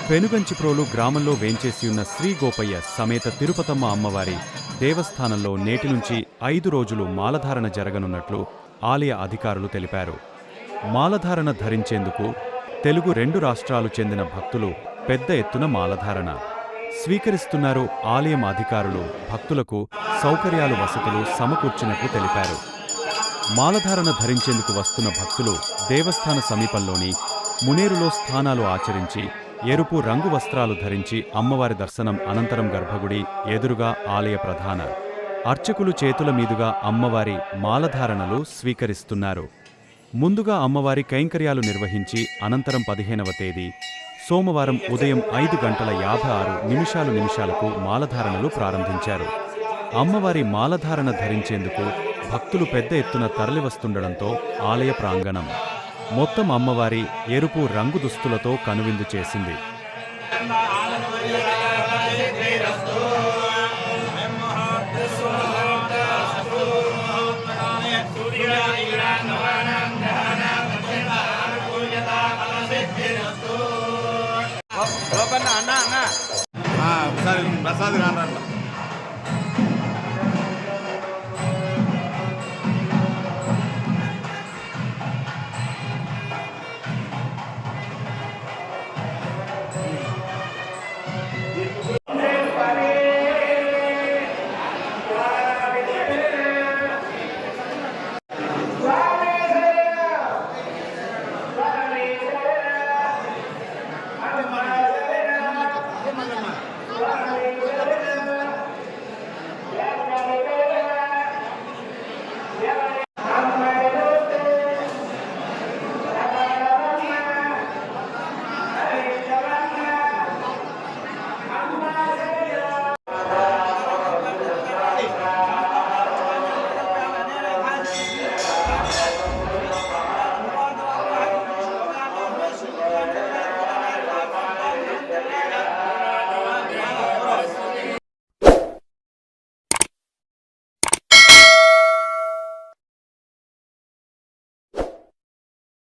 పెనుగంచిప్రోలు గ్రామంలో వేంచేసియున్న శ్రీ గోపయ్య సమేత తిరుపతమ్మ అమ్మవారి దేవస్థానంలో నేటి నుంచి 5 రోజులు మాలధారణ జరగనున్నట్లు ఆలయ అధికారులు తెలిపారు. మాలధారణ ధరించేందుకు తెలుగు 2 రాష్ట్రాలు చెందిన భక్తులు పెద్ద ఎత్తున మాలధారణ స్వీకరిస్తున్నారు. ఆలయం అధికారులు భక్తులకు సౌకర్యాలు వసతులు సమకూర్చినట్లు తెలిపారు. మాలధారణ ధరించేందుకు వస్తున్న భక్తులు దేవస్థాన సమీపంలోని మునేరులో స్నానాలు ఆచరించి ఎరుపు రంగు వస్త్రాలు ధరించి అమ్మవారి దర్శనం అనంతరం గర్భగుడి ఎదురుగా ఆలయ ప్రధాన అర్చకులు చేతుల మీదుగా అమ్మవారి మాలధారణలు స్వీకరిస్తున్నారు. ముందుగా అమ్మవారి కైంకర్యాలు నిర్వహించి అనంతరం 15వ తేదీ సోమవారం ఉదయం 5:56 నిమిషాలకు మాలధారణలు ప్రారంభించారు. అమ్మవారి మాలధారణ ధరించేందుకు భక్తులు పెద్ద ఎత్తున తరలివస్తుండడంతో ఆలయ ప్రాంగణం మొత్తం అమ్మవారి ఎరుపు రంగు దుస్తులతో కనువిందు చేసింది.